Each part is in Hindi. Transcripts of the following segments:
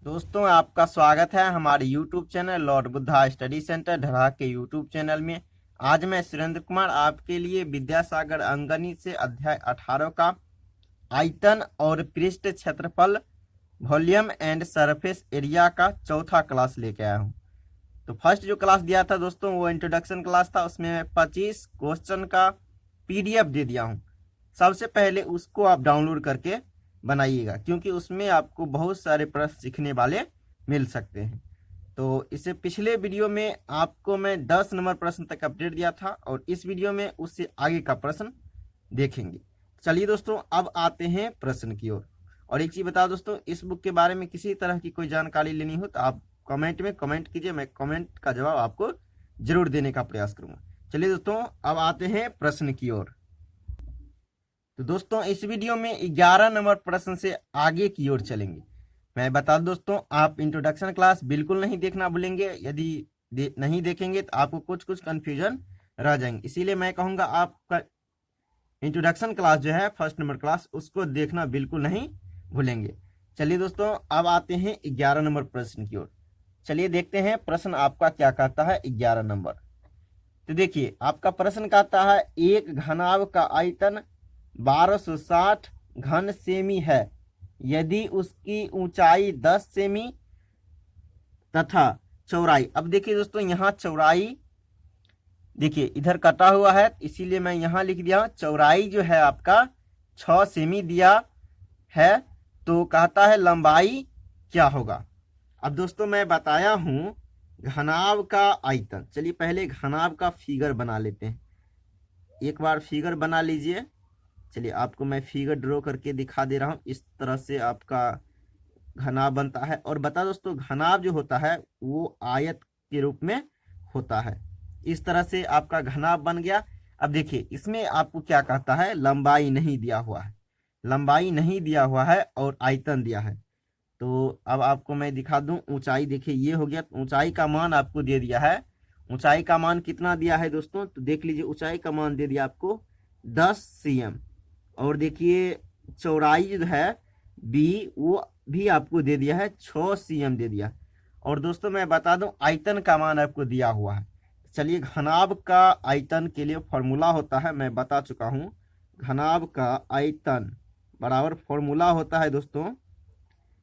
दोस्तों, आपका स्वागत है हमारे YouTube channel Lord Buddha study centre ढराक के YouTube चैनल में। आज मैं सुरेंद्र कुमार आपके लिए विद्यासागर अंकगणित से अध्याय 18 का आयतन और पृष्ठ क्षेत्रफल वॉल्यूम एंड सरफेस एरिया का चौथा क्लास लेके आया हूँ। तो फर्स्ट जो क्लास दिया था दोस्तों वो इंट्रोडक्शन क्लास था। उसमें मैं 25 क्वेश्चन का PDF दे दिया हूँ। सबसे पहले उसको आप डाउनलोड करके बनाइएगा, क्योंकि उसमें आपको बहुत सारे प्रश्न सीखने वाले मिल सकते हैं। तो इससे पिछले वीडियो में आपको मैं 10 नंबर प्रश्न तक अपडेट दिया था और इस वीडियो में उससे आगे का प्रश्न देखेंगे। चलिए दोस्तों, अब आते हैं प्रश्न की ओर। और एक चीज बताओ दोस्तों, इस बुक के बारे में किसी तरह की कोई जानकारी लेनी हो तो आप कमेंट में कमेंट कीजिए, मैं कमेंट का जवाब आपको जरूर देने का प्रयास करूंगा। चलिए दोस्तों, अब आते हैं प्रश्न की ओर। तो दोस्तों, इस वीडियो में 11 नंबर प्रश्न से आगे की ओर चलेंगे। मैं बता दूं दोस्तों, आप इंट्रोडक्शन क्लास बिल्कुल नहीं देखना भूलेंगे। यदि नहीं देखेंगे तो आपको कुछ कन्फ्यूजन रह जाएंगे। इसीलिए मैं कहूँगा आपका इंट्रोडक्शन क्लास जो है फर्स्ट नंबर क्लास, उसको देखना बिल्कुल नहीं भूलेंगे। चलिए दोस्तों, अब आते हैं 11 नंबर प्रश्न की ओर। चलिए देखते हैं प्रश्न आपका क्या कहता है 11 नंबर। तो देखिए, आपका प्रश्न कहता है एक घनाभ का आयतन 1260 घन सेमी है यदि उसकी ऊंचाई 10 सेमी तथा चौड़ाई। अब देखिए दोस्तों, यहाँ चौड़ाई देखिए इधर कटा हुआ है, इसीलिए मैं यहाँ लिख दिया। चौड़ाई जो है आपका 6 सेमी दिया है, तो कहता है लंबाई क्या होगा। अब दोस्तों, मैं बताया हूं घनाभ का आयतन। चलिए पहले घनाभ का फिगर बना लेते हैं। एक बार फिगर बना लीजिए। चलिए आपको मैं फिगर ड्रॉ करके दिखा दे रहा हूँ। इस तरह से आपका घनाभ बनता है। और बता दोस्तों, घनाभ जो होता है वो आयत के रूप में होता है। इस तरह से आपका घनाभ बन गया। अब देखिए, इसमें आपको क्या कहता है, लंबाई नहीं दिया हुआ है। लंबाई नहीं दिया हुआ है और आयतन दिया है। तो अब आपको मैं दिखा दूं ऊंचाई। देखिए ये हो गया, ऊंचाई का मान आपको दे दिया है। ऊंचाई का मान कितना दिया है दोस्तों, तो देख लीजिए, ऊंचाई का मान दे दिया आपको 10 cm। और देखिए चौड़ाई जो है बी, वो भी आपको दे दिया है 6 cm दे दिया। और दोस्तों मैं बता दूं आयतन का मान आपको दिया हुआ है। चलिए, घनाभ का आयतन के लिए फॉर्मूला होता है, मैं बता चुका हूं। घनाभ का आयतन बराबर फॉर्मूला होता है दोस्तों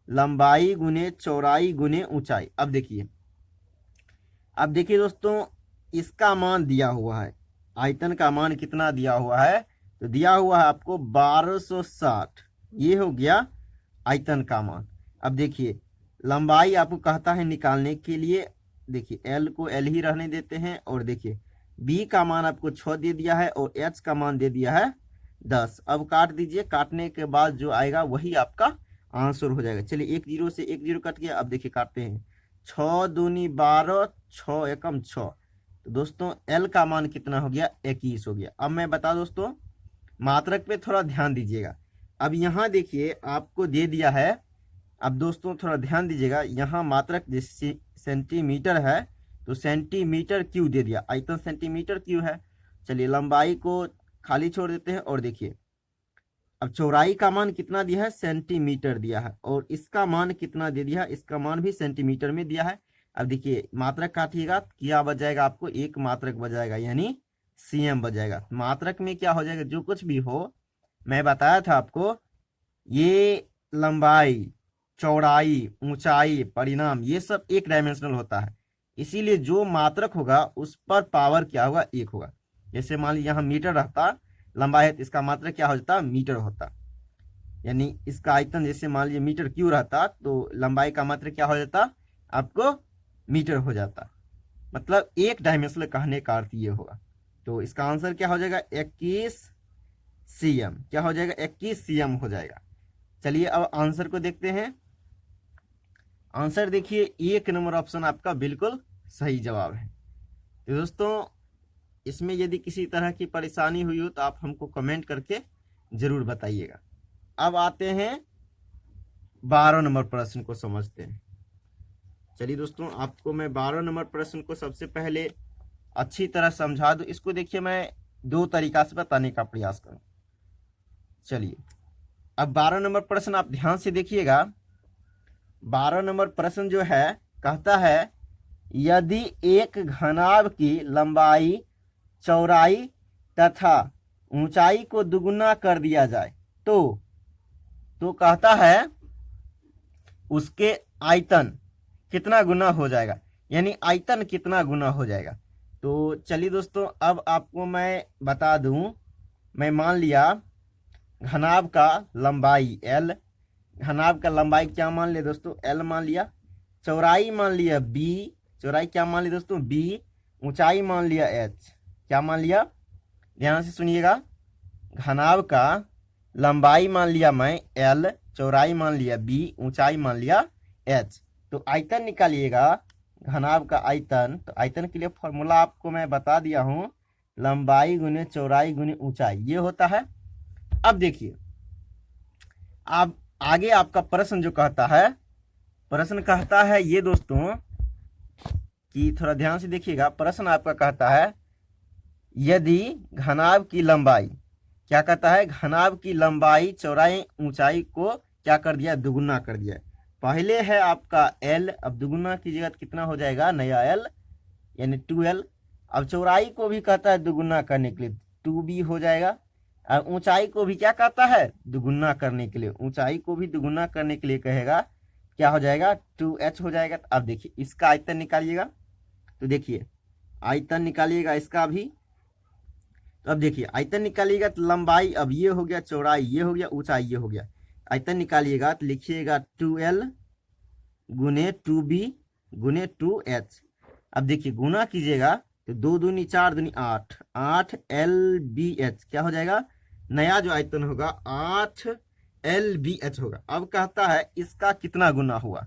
लंबाई गुने चौड़ाई गुने ऊंचाई। अब देखिए दोस्तों, इसका मान दिया हुआ है। आयतन का मान कितना दिया हुआ है, तो दिया हुआ है आपको 1260। ये हो गया आयतन का मान। अब देखिए लंबाई आपको कहता है निकालने के लिए। देखिए एल को एल ही रहने देते हैं। और देखिए बी का मान आपको 6 दे दिया है और एच का मान दे दिया है 10। अब काट दीजिए, काटने के बाद जो आएगा वही आपका आंसर हो जाएगा। चलिए 1 0 से 1 0 कट गया। अब देखिए काटते हैं, 6 दूनी 12, 6 एकम 6। तो दोस्तों एल का मान कितना हो गया, 21 हो गया। अब मैं बता दोस्तों, मात्रक पे थोड़ा ध्यान दीजिएगा। अब यहाँ देखिए आपको दे दिया है। अब दोस्तों थोड़ा ध्यान दीजिएगा, यहाँ मात्रक जैसे सेंटीमीटर है तो सेंटीमीटर क्यू दे दिया, आयतन सेंटीमीटर क्यू है। चलिए लंबाई को खाली छोड़ देते हैं। और देखिए अब चौड़ाई का मान कितना दिया है, सेंटीमीटर दिया है। और इसका मान कितना दे दिया है, इसका मान भी सेंटीमीटर में दिया है। अब देखिए मात्रक काटिएगा, क्या बच जाएगा आपको, एक मात्रक बच जाएगा, यानी CM बच जाएगा। मात्रक में क्या हो जाएगा, जो कुछ भी हो, मैं बताया था आपको, ये लंबाई चौड़ाई ऊंचाई परिणाम ये सब एक डायमेंशनल होता है। इसीलिए जो मात्रक होगा उस पर पावर क्या होगा, 1 होगा। जैसे मान लीजिए यहाँ मीटर रहता, लंबाई है तो इसका मात्रक क्या हो जाता, मीटर होता। यानी इसका आयतन जैसे मान लीजिए मीटर क्यू रहता तो लंबाई का मात्रक क्या हो जाता, आपको मीटर हो जाता। मतलब एक डायमेंशनल कहने का अर्थ ये होगा। तो इसका आंसर क्या हो जाएगा, 21 cm। क्या हो जाएगा, 21 cm हो जाएगा। चलिए अब आंसर को देखते हैं। आंसर देखिए 1 नंबर ऑप्शन आपका बिल्कुल सही जवाब है। तो दोस्तों, इसमें यदि किसी तरह की परेशानी हुई हो तो आप हमको कमेंट करके जरूर बताइएगा। अब आते हैं 12 नंबर प्रश्न को समझते हैं। चलिए दोस्तों, आपको मैं 12 नंबर प्रश्न को सबसे पहले अच्छी तरह समझा दूं। इसको देखिए मैं 2 तरीका से बताने का प्रयास करूं। चलिए अब 12 नंबर प्रश्न आप ध्यान से देखिएगा। 12 नंबर प्रश्न जो है कहता है यदि एक घनाभ की लंबाई, चौड़ाई तथा ऊंचाई को दुगुना कर दिया जाए तो कहता है उसके आयतन कितना गुना हो जाएगा, यानी आयतन कितना गुना हो जाएगा। तो चलिए दोस्तों, अब आपको मैं बता दूं। मैं मान लिया घनाभ का लंबाई L, घनाभ का लंबाई क्या मान लिया दोस्तों, L मान लिया। चौड़ाई मान लिया B, चौड़ाई क्या मान लिया दोस्तों, B। ऊंचाई मान लिया H, क्या मान लिया, ध्यान से सुनिएगा। घनाभ का लंबाई मान लिया मैं L, चौड़ाई मान लिया B, ऊंचाई मान लिया H। तो आयतन निकालिएगा घनाभ का आयतन। तो आयतन के लिए फॉर्मूला आपको मैं बता दिया हूं, लंबाई गुने चौड़ाई गुने ऊंचाई, ये होता है। अब देखिए आप आगे आपका प्रश्न जो कहता है, प्रश्न कहता है ये दोस्तों कि थोड़ा ध्यान से देखिएगा। प्रश्न आपका कहता है यदि घनाभ की लंबाई, क्या कहता है, घनाभ की लंबाई, चौड़ाई, ऊंचाई को क्या कर दिया, दुगुना कर दिया। पहले है आपका L, अब दुगुना कीजिएगा तो कितना हो जाएगा, नया L यानी 2L। अब चौड़ाई को भी कहता है दुगुना करने के लिए 2B हो जाएगा। और ऊंचाई को भी क्या कहता है, दुगुना करने के लिए, ऊंचाई को भी दुगुना करने के लिए कहेगा, क्या हो जाएगा, 2H हो जाएगा। अब देखिए इसका आयतन निकालिएगा। तो देखिए आयतन निकालिएगा इसका भी। तो अब देखिए आयतन निकालिएगा तो लंबाई अब ये हो गया, चौड़ाई ये हो गया, ऊंचाई ये हो गया। आयतन निकालिएगा तो लिखिएगा 2L गुने 2B गुने 2H। अब देखिए गुना कीजिएगा तो 2 दूनी 4 दूनी 8, 8LBH क्या हो जाएगा, नया जो आयतन होगा 8LBH होगा। अब कहता है इसका कितना गुना हुआ।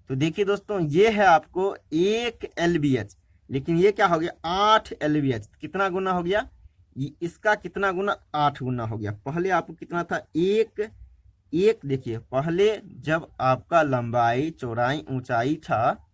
तो देखिए दोस्तों ये है आपको 1LBH, लेकिन ये क्या हो गया 8LBH, कितना गुना हो गया, इसका कितना गुना, 8 गुना हो गया। पहले आपको कितना था, एक। देखिए पहले जब आपका लंबाई, चौड़ाई, ऊंचाई था,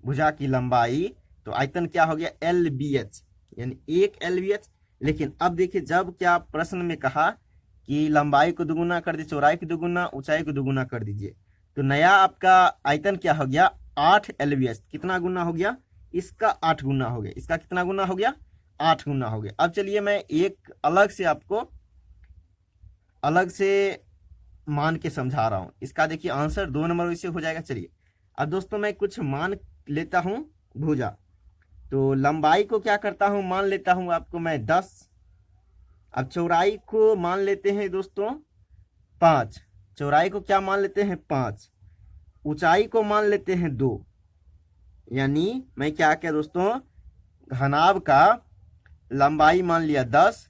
भुजा की लंबाई, तो आयतन क्या हो गया LBH, यानी 1LBH। लेकिन अब देखिए जब क्या प्रश्न में कहा कि लंबाई को दुगुना कर दीजिए, चौड़ाई को दुगुना, ऊंचाई को दुगुना कर दीजिए, तो नया आपका आयतन क्या हो गया 8LBH। कितना गुना हो गया, इसका 8 गुना हो गया। इसका कितना गुना हो गया, 8 गुना हो गया। अब चलिए मैं एक अलग से आपको अलग से मान के समझा रहा हूं। इसका देखिए आंसर 2 नंबर वैसे हो जाएगा। चलिए अब दोस्तों मैं कुछ मान लेता हूं भुजा। तो लंबाई को क्या करता हूं, मान लेता हूं आपको मैं 10। अब चौड़ाई को मान लेते हैं दोस्तों 5, चौड़ाई को क्या मान लेते हैं 5, ऊंचाई को मान लेते हैं 2। यानी मैं क्या किया दोस्तों, घनाभ का लंबाई मान लिया 10,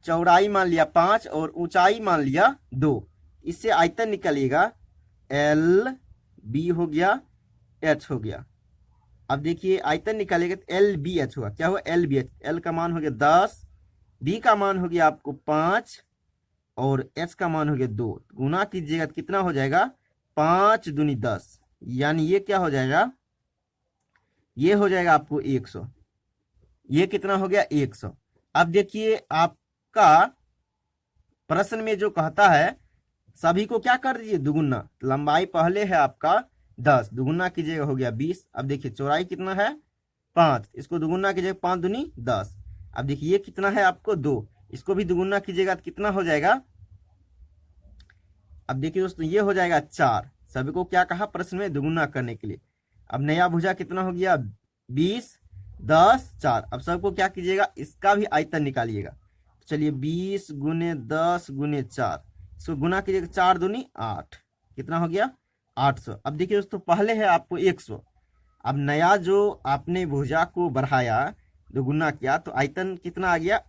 चौड़ाई मान लिया 5 और ऊंचाई मान लिया 2। इससे आयतन निकलेगा LB हो गया, H हो गया। अब देखिए आयतन निकालेगा तो LBH हुआ। क्या हुआ, LBH। L का मान हो गया 10, B का मान हो गया आपको 5 और H का मान हो गया 2। गुना कीजिएगा तो कितना हो जाएगा, 5 दूनी 10, यानी ये क्या हो जाएगा, ये हो जाएगा आपको 100। ये कितना हो गया 100। अब देखिए आपका प्रश्न में जो कहता है सभी को क्या कर दीजिए दुगुना। लंबाई पहले है आपका 10, दुगुना कीजिएगा हो गया 20। अब देखिए चौड़ाई कितना है 5, इसको दुगुना कीजिएगा 5 दूनी 10। अब देखिए ये कितना है आपको 2, इसको भी दुगुना कीजिएगा तो कितना हो जाएगा। अब देखिए दोस्तों ये हो जाएगा 4। सभी को क्या कहा प्रश्न में, दुगुना करने के लिए। अब नया भुजा कितना हो गया 20, 10, 4। अब सबको क्या कीजिएगा, इसका भी आयतन निकालिएगा। चलिए 20 गुने 10 गुने 4, इसको गुना कीजिएगा 4 दूनी 8, कितना हो गया 800। अब देखिए दोस्तों पहले है आपको 100। अब नया जो आपने भुजा को बढ़ाया, दोगुना किया, तो आयतन कितना आ गया,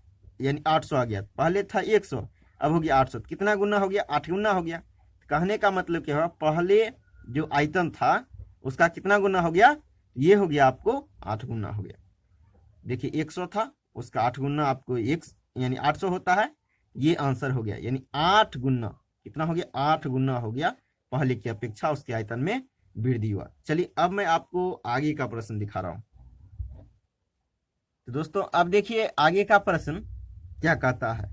यानी 800 आ गया। पहले था 100, अब हो गया 800, कितना गुना हो गया, 8 गुना हो गया। कहने का मतलब क्या हुआ, पहले जो आयतन था उसका कितना गुना हो गया, ये हो गया आपको 8 गुना हो गया। देखिए 100 था, उसका 8 गुना आपको यानी 800 होता है। ये आंसर हो गया, यानी 8 गुना, कितना हो गया 8 गुना हो गया, पहले की अपेक्षा उसके आयतन में वृद्धि हुआ। चलिए अब मैं आपको आगे का प्रश्न दिखा रहा हूं। तो दोस्तों अब देखिए आगे का प्रश्न क्या कहता है।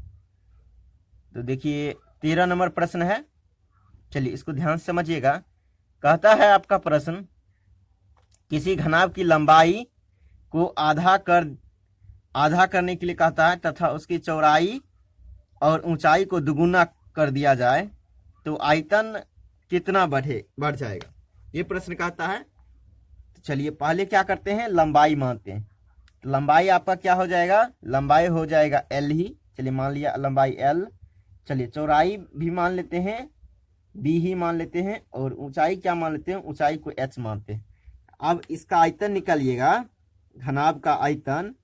तो देखिए 13 नंबर प्रश्न है। चलिए इसको ध्यान से समझिएगा। कहता है आपका प्रश्न, किसी घनाभ की लंबाई को आधा करने के लिए कहता है तथा उसकी चौड़ाई और ऊंचाई को दुगुना कर दिया जाए तो आयतन कितना बढ़ जाएगा, ये प्रश्न कहता है। तो चलिए पहले क्या करते हैं, लंबाई मानते हैं। तो लंबाई आपका क्या हो जाएगा, लंबाई हो जाएगा एल ही। चलिए मान लिया लंबाई एल। चलिए चौड़ाई भी मान लेते हैं, बी ही मान लेते हैं, और ऊंचाई क्या मान लेते हैं, ऊंचाई को एच मानते हैं। अब इसका आयतन निकालिएगा, घनाभ का आयतन,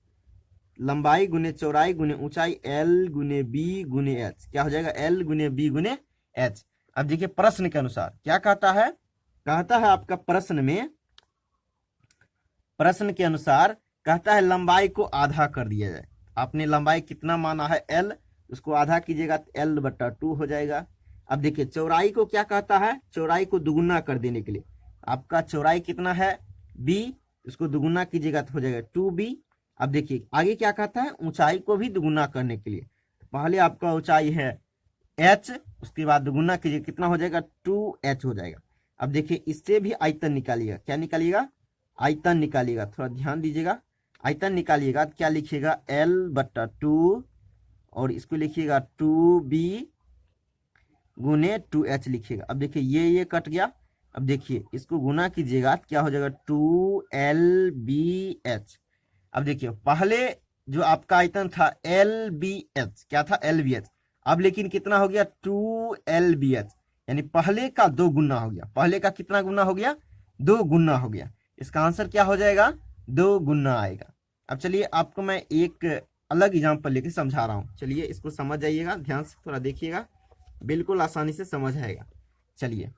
लंबाई गुने चौड़ाई गुने ऊंचाई, एल गुने बी गुने एच, क्या हो जाएगा, एल गुने बी गुने एच। अब देखिए प्रश्न के अनुसार क्या कहता है, कहता है आपका प्रश्न के अनुसार कहता है लंबाई को आधा कर दिया जाए। आपने लंबाई कितना माना है, एल, उसको आधा कीजिएगा तो एल बटा 2 हो जाएगा। अब देखिए चौड़ाई को क्या कहता है, चौड़ाई को दुगुना कर देने के लिए, आपका चौड़ाई कितना है, बी, उसको दुगुना कीजिएगा तो हो जाएगा 2b। अब देखिए आगे क्या कहता है, ऊंचाई को भी दुगुना करने के लिए, पहले आपका ऊंचाई है h, उसके बाद दुगुना कीजिए, कितना हो जाएगा, 2h हो जाएगा। अब देखिए इससे भी आयतन निकालिएगा, क्या निकालिएगा, आयतन निकालिएगा, थोड़ा ध्यान दीजिएगा। आयतन निकालिएगा क्या लिखिएगा, l बट्टा 2, और इसको लिखिएगा 2b गुने 2h लिखिएगा। अब देखिए ये कट गया। अब देखिए इसको गुना कीजिएगा क्या हो जाएगा, 2lbh। अब देखिए पहले जो आपका आयतन था lbh, क्या था, lbh, अब लेकिन कितना हो गया, 2lbh, यानी पहले का 2 गुना हो गया। पहले का कितना गुना हो गया, 2 गुना हो गया। इसका आंसर क्या हो जाएगा, 2 गुना आएगा। अब चलिए आपको मैं एक अलग एग्जाम्पल लेके समझा रहा हूँ, चलिए इसको समझ जाइएगा, ध्यान से थोड़ा देखिएगा, बिल्कुल आसानी से समझ आएगा। चलिए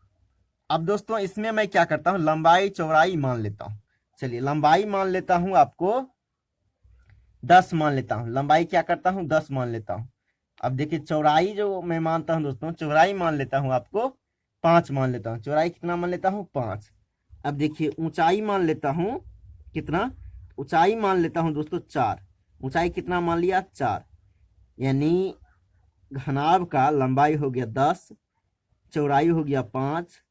अब दोस्तों इसमें मैं क्या करता हूँ, लंबाई चौड़ाई मान लेता हूँ। चलिए लंबाई मान लेता हूँ आपको 10 मान लेता हूँ, लंबाई क्या करता हूँ, 10 मान लेता हूँ। अब देखिए चौड़ाई जो मैं मानता हूँ दोस्तों, चौड़ाई मान लेता हूँ आपको 5 मान लेता हूँ, चौड़ाई कितना मान लेता हूँ, 5। अब देखिए ऊंचाई मान लेता हूँ कितना, ऊंचाई मान लेता हूँ दोस्तों 4। ऊंचाई कितना मान लिया, 4, यानी घनाभ का लंबाई हो गया 10, चौड़ाई हो गया 5,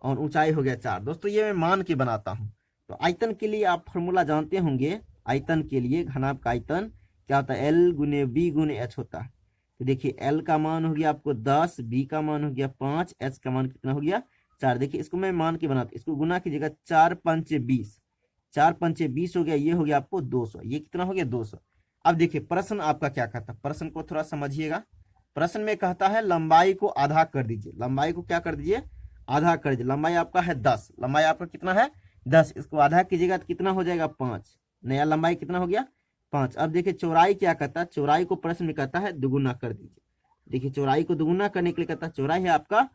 और ऊंचाई हो गया 4। दोस्तों ये मैं मान के बनाता हूँ। तो आयतन के लिए आप फॉर्मूला जानते होंगे, आयतन के लिए घनाभ का आयतन क्या होता है, एल गुने बी गुने एच होता है। तो देखिए एल का मान हो गया आपको 10, बी का मान हो गया 5, एच का मान कितना हो गया, 4। देखिए इसको मैं मान के बनाता हूँ, इसको गुना कीजिएगा, 4 पंचे 20, 4 पंचे 20 हो गया, ये हो गया आपको 200, ये कितना हो गया, 200। अब देखिए प्रश्न आपका क्या कहता है, प्रश्न को थोड़ा समझिएगा। प्रश्न में कहता है लंबाई को आधा कर दीजिए, लंबाई को क्या कर दीजिए, आधा कर दीजिए। लंबाई आपका है 10, लंबाई आपका कितना है 10, इसको आधा कीजिएगा तो कितना हो जाएगा, 5। नया लंबाई कितना हो गया, 5। अब देखिए चौड़ाई क्या कहता है, चौड़ाई को प्रश्न में कहता है दुगुना कर दीजिए। देखिए चौड़ाई को दुगुना करने के लिए कहता है, चौड़ाई है आपका,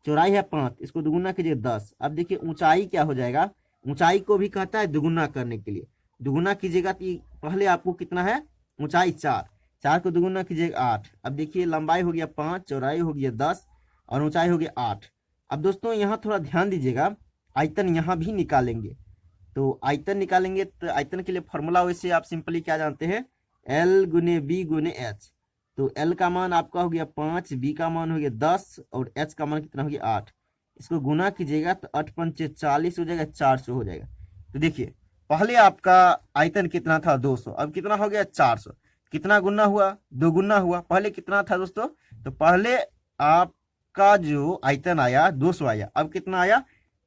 चौड़ाई है 5, इसको दुगुना कीजिए 10। अब देखिए ऊंचाई क्या हो जाएगा, ऊंचाई को भी कहता है दुगुना करने के लिए, दुगुना कीजिएगा तो पहले आपको कितना है, ऊंचाई 4, 4 को दुगुना कीजिएगा 8। अब देखिए लंबाई हो गया 5, चौड़ाई हो गया 10, और ऊंचाई हो गया 8। अब दोस्तों यहाँ थोड़ा ध्यान दीजिएगा, आयतन यहाँ भी निकालेंगे। तो आयतन निकालेंगे तो आयतन के लिए फॉर्मूला वैसे आप सिंपली क्या जानते हैं, एल गुने बी गुने एच। तो एल का मान आपका हो गया 5, बी का मान हो गया 10, और एच का मान कितना हो गया 8। इसको गुना कीजिएगा तो 8 पंचे 40 हो जाएगा, 400 हो जाएगा। तो देखिए पहले आपका आयतन कितना था, 200, अब कितना हो गया, 400। कितना गुना हुआ, 2 गुना हुआ। पहले कितना था दोस्तों, तो पहले आपका जो आयतन आया 200 आया, अब कितना आया,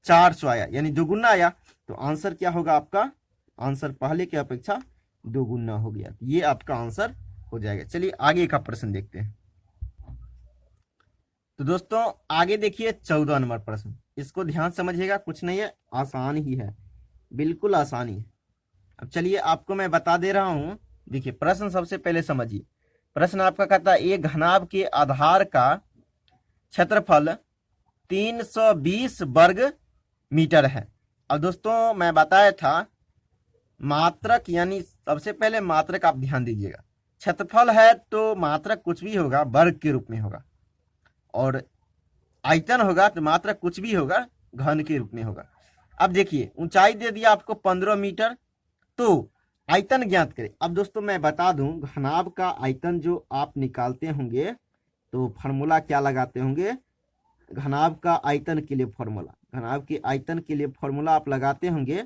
400 आया, यानी 2 गुना आया। तो आंसर क्या होगा आपका, आंसर पहले की अपेक्षा 2 गुना हो गया, ये आपका आंसर हो जाएगा। चलिए आगे का प्रश्न देखते हैं। तो दोस्तों आगे देखिए 14 नंबर प्रश्न, इसको ध्यान समझिएगा, कुछ नहीं है, आसान ही है, बिल्कुल आसानी है। अब चलिए आपको मैं बता दे रहा हूं। देखिए प्रश्न सबसे पहले समझिए। प्रश्न आपका कहता है एक घनाभ के आधार का क्षेत्रफल 320 वर्ग मीटर है। अब दोस्तों मैं बताया था मात्रक, यानी सबसे पहले मात्रक आप ध्यान दीजिएगा। क्षेत्रफल है तो मात्रक कुछ भी होगा, वर्ग के रूप में होगा, और आयतन होगा तो मात्रक कुछ भी होगा, घन के रूप में होगा। अब देखिए ऊंचाई दे दिया आपको 15 मीटर, तो आयतन ज्ञात करें। अब दोस्तों मैं बता दूं, घनाभ का आयतन जो आप निकालते होंगे तो फॉर्मूला क्या लगाते होंगे, घनाभ का आयतन के लिए फॉर्मूला घनाभ के आयतन के लिए फॉर्मूला आप लगाते होंगे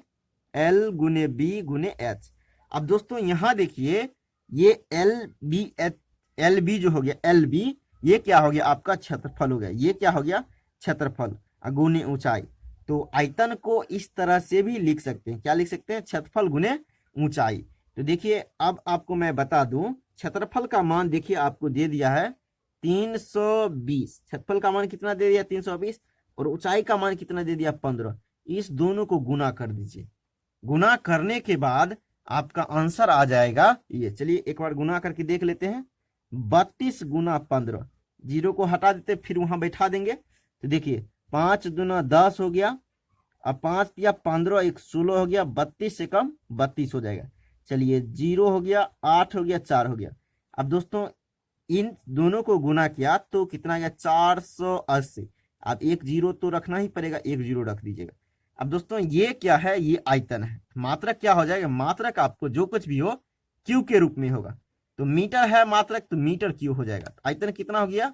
L गुने B गुने H। अब दोस्तों यहाँ देखिए ये एल बी जो हो गया एल बी, ये क्या हो गया आपका क्षेत्रफल हो गया, ये क्या हो गया क्षेत्रफल गुने ऊंचाई। तो आयतन को इस तरह से भी लिख सकते हैं, क्या लिख सकते हैं, क्षेत्रफल गुने ऊंचाई। तो देखिए अब आपको मैं बता दूं क्षेत्रफल का मान देखिए आपको दे दिया है 320, क्षेत्रफल का मान कितना दे दिया 320 और ऊंचाई का मान कितना दे दिया 15। इस दोनों को गुना कर दीजिए, गुना करने के बाद आपका आंसर आ जाएगा ये। चलिए एक बार गुना करके देख लेते हैं, 32 गुना 15, जीरो को हटा देते फिर वहां बैठा देंगे। तो देखिए 5 दूना 10 हो गया, अब 5 या 15 एक 16 हो गया, 32 से कम 32 हो जाएगा। चलिए 0 हो गया, 8 हो गया, 4 हो गया। अब दोस्तों इन दोनों को गुना किया तो कितना गया 480। अब एक जीरो तो रखना ही पड़ेगा, एक जीरो रख दीजिएगा। अब दोस्तों ये क्या है, ये आयतन है। मात्रक क्या हो जाएगा, मात्रक आपको जो कुछ भी हो क्यू के रूप में होगा। तो मीटर है मात्रक तो मीटर क्यू हो जाएगा। तो आयतन कितना हो गया,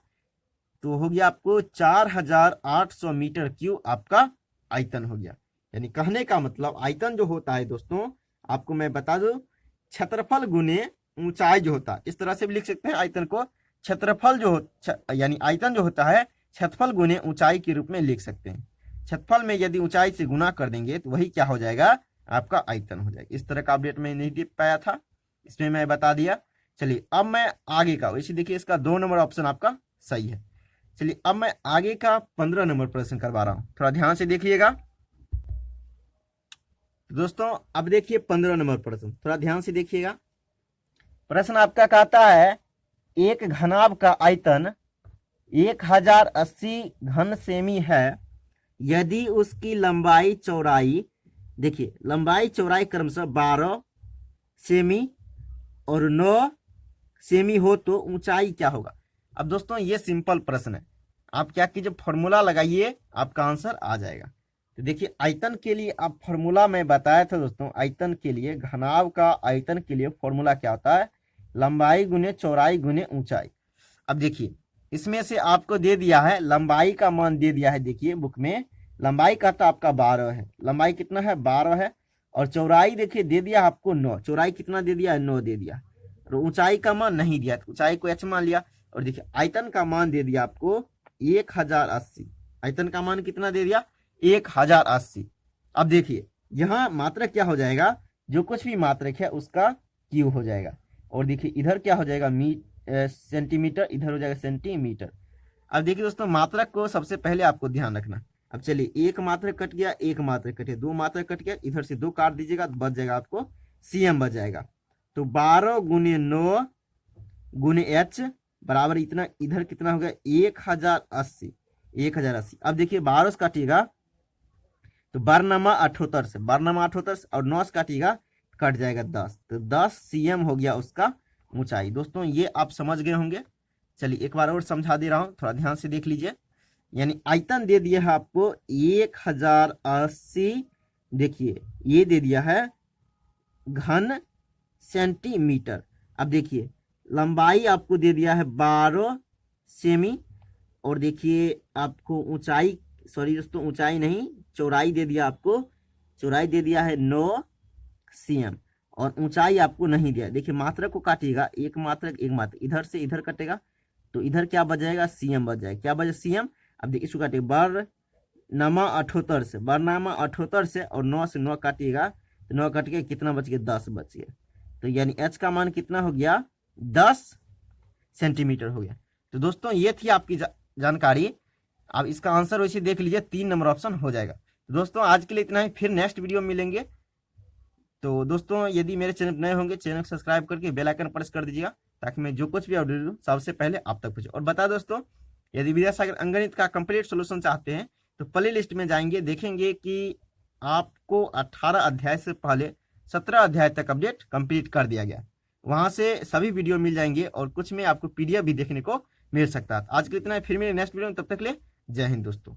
तो हो गया आपको 4800 मीटर क्यू आपका आयतन हो गया। यानी कहने का मतलब आयतन जो होता है दोस्तों, आपको मैं बता दूं क्षेत्रफल गुने ऊंचाई जो होता है, इस तरह से भी लिख सकते हैं आयतन को। क्षेत्रफल जो यानी आयतन जो होता है क्षेत्रफल गुने ऊंचाई के रूप में लिख सकते हैं। क्षेत्रफल में यदि ऊंचाई से गुना कर देंगे तो वही क्या हो जाएगा आपका आयतन हो जाएगा। इस तरह का अपडेट मैं नहीं दे पाया था, इसमें मैं बता दिया। चलिए अब मैं आगे का, वैसे देखिए इसका 2 नंबर ऑप्शन आपका सही है। चलिए अब मैं आगे का 15 नंबर प्रश्न करवा रहा हूं, थोड़ा ध्यान से देखिएगा दोस्तों। अब देखिए 15 नंबर प्रश्न, थोड़ा ध्यान से देखिएगा। प्रश्न आपका कहता है एक घनाभ का आयतन 1080 घन सेमी है यदि उसकी लंबाई चौड़ाई, देखिए लंबाई चौड़ाई क्रमशः 12 सेमी और 9 सेमी हो तो ऊंचाई क्या होगा। अब दोस्तों ये सिंपल प्रश्न है, आप क्या कीजिए फॉर्मूला लगाइए, आपका आंसर आ जाएगा। तो देखिए आयतन के लिए आप फॉर्मूला में बताया था दोस्तों, आयतन के लिए घनाभ का आयतन के लिए फॉर्मूला क्या होता है, लंबाई गुने चौड़ाई गुने ऊंचाई। अब देखिए इसमें से आपको दे दिया है लंबाई का मान दे दिया है, देखिए बुक में लंबाई का तो आपका 12 है, लंबाई कितना है 12 है, और चौड़ाई देखिए दे दिया आपको 9, चौड़ाई कितना दे दिया है 9 दे दिया, और ऊंचाई का मान नहीं दिया, तो ऊंचाई को h मान लिया। और देखिए आयतन का मान दे दिया आपको 1080, आयतन का मान कितना दे दिया 1080। अब देखिए यहाँ मात्रक क्या हो जाएगा, जो कुछ भी मात्रक है उसका क्यू हो जाएगा, और देखिए इधर क्या हो जाएगा सेंटीमीटर, इधर हो जाएगा सेंटीमीटर। अब देखिए दोस्तों मात्रक को सबसे पहले आपको ध्यान रखना। अब चलिए एक मात्रक कट गया, एक मात्रक कट गया, 2 मात्रक कट गया, इधर से 2 काट दीजिएगा तो बच जाएगा आपको सीएम बच जाएगा। तो 12 गुने 9 गुने h बराबर इतना, इधर कितना हो गया 1080, 1080। अब देखिए 12 से काटिएगा तो 12 से 12 और 9 से काटिएगा कट जाएगा 10, तो 10 सीएम हो गया उसका ऊंचाई। दोस्तों ये आप समझ गए होंगे। चलिए एक बार और समझा दे रहा हूं, थोड़ा ध्यान से देख लीजिए। यानी आयतन दे दिया है आपको 1080, देखिए ये दे दिया है घन सेंटीमीटर। अब देखिए लंबाई आपको दे दिया है 12 सेमी, और देखिए आपको ऊंचाई, सॉरी दोस्तों ऊंचाई नहीं चौड़ाई दे दिया आपको, चौड़ाई दे दिया है 9 सीएम, और ऊंचाई आपको नहीं दिया। देखिए मात्रक को काटिएगा, एक मात्रक एक मात्रक, इधर से इधर कटेगा तो इधर क्या बच जाएगा सीएम बच जाएगा, क्या बचे सीएम। अब देखिए इसको काटिए 12 से 12 से और 9 से 9 काटिएगा तो 9 कट के कितना बच गया 10 बच गया। तो यानी h का मान कितना हो गया 10 सेंटीमीटर हो गया। तो दोस्तों ये थी आपकी जानकारी। अब इसका आंसर वैसे देख लीजिए 3 नंबर ऑप्शन हो जाएगा। तो दोस्तों आज के लिए इतना ही, फिर नेक्स्ट वीडियो में मिलेंगे। तो दोस्तों यदि मेरे चैनल नए होंगे चैनल को सब्सक्राइब करके बेल आइकन प्रेस कर दीजिएगा, ताकि मैं जो कुछ भी अपडेट दूं सबसे पहले आप तक पहुंचे। और बता दोस्तों यदि विद्यासागर अंकगणित का कंप्लीट सोल्यूशन चाहते हैं तो प्ले लिस्ट में जाएंगे, देखेंगे कि आपको 18 अध्याय से पहले 17 अध्याय तक अपडेट कंप्लीट कर दिया गया। वहां से सभी वीडियो मिल जाएंगे और कुछ में आपको पीडीएफ भी देखने को मिल सकता है। आज के लिए इतना है, फिर मेरे नेक्स्ट वीडियो में, तब तक ले जय हिंद दोस्तों।